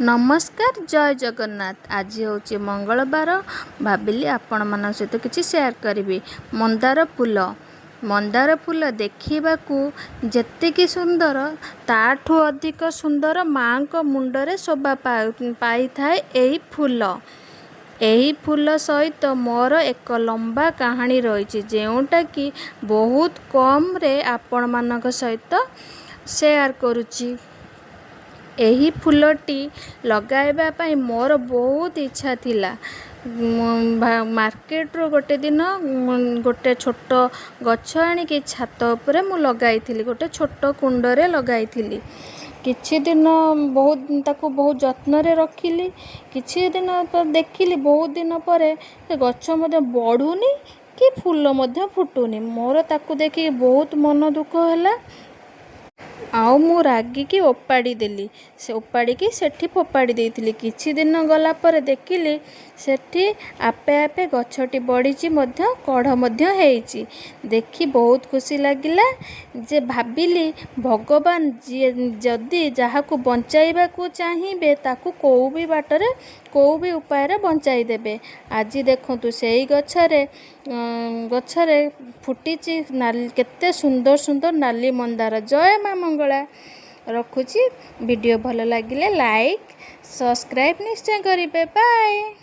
नमस्कार जय जगन्नाथ। आज हूँ मंगलवार। भाविली आपण मान सहित किसी शेयर करी। मंदार फूल देखा जेतिकी सुंदर ताठू अधिक सुंदर माँ को मुंडरे शोभा पाई थाए यही फूल। यही फूल सहित मोर एक लंबा कहानी रही जोटा कि बहुत कम रे आपण मानक सहित शेयर करुची। यही फूलटी लगाइबा पाई मोर बहुत इच्छा थिला। मार्केट रो गोटे दिन गोटे छोट गछ आनिकी छात उपरे मु लगाई गोटे छोट कुंडरे लगाई। किछि दिन बहुत जत्न रे रखिली। किछि दिन पर देखिली बहुत दिन पर गछ मध्य बढ़ुनी कि फूल मध्य फुटुनी। मोर ताकू देखि बहुत मन दुख हैला। आउ मु रागिकी ओपाड़ी देली। से ओपाड़ी की सेठी फोपाड़ी देइथिली। किछि दिन गला पर देखिली सेठी आपे आपे गछटी बढ़ीची मध्य कढ़ मध्य हेइची। देखि बहुत खुशी लागिला। जे भाबिली भगवान जदि जहाकू बंचाइबा को चाहिए ताकू कोउ भी बाटरे कोउ भी उपाय रे बंचाई देबे। आज देखंतु सेई गछरे फुटीची केते सुंदर सुंदर नाली मंदार। जय माँ मंगला। रखुची। वीडियो भल लगिले लाइक सब्सक्राइब निश्चय करिवे। बाय।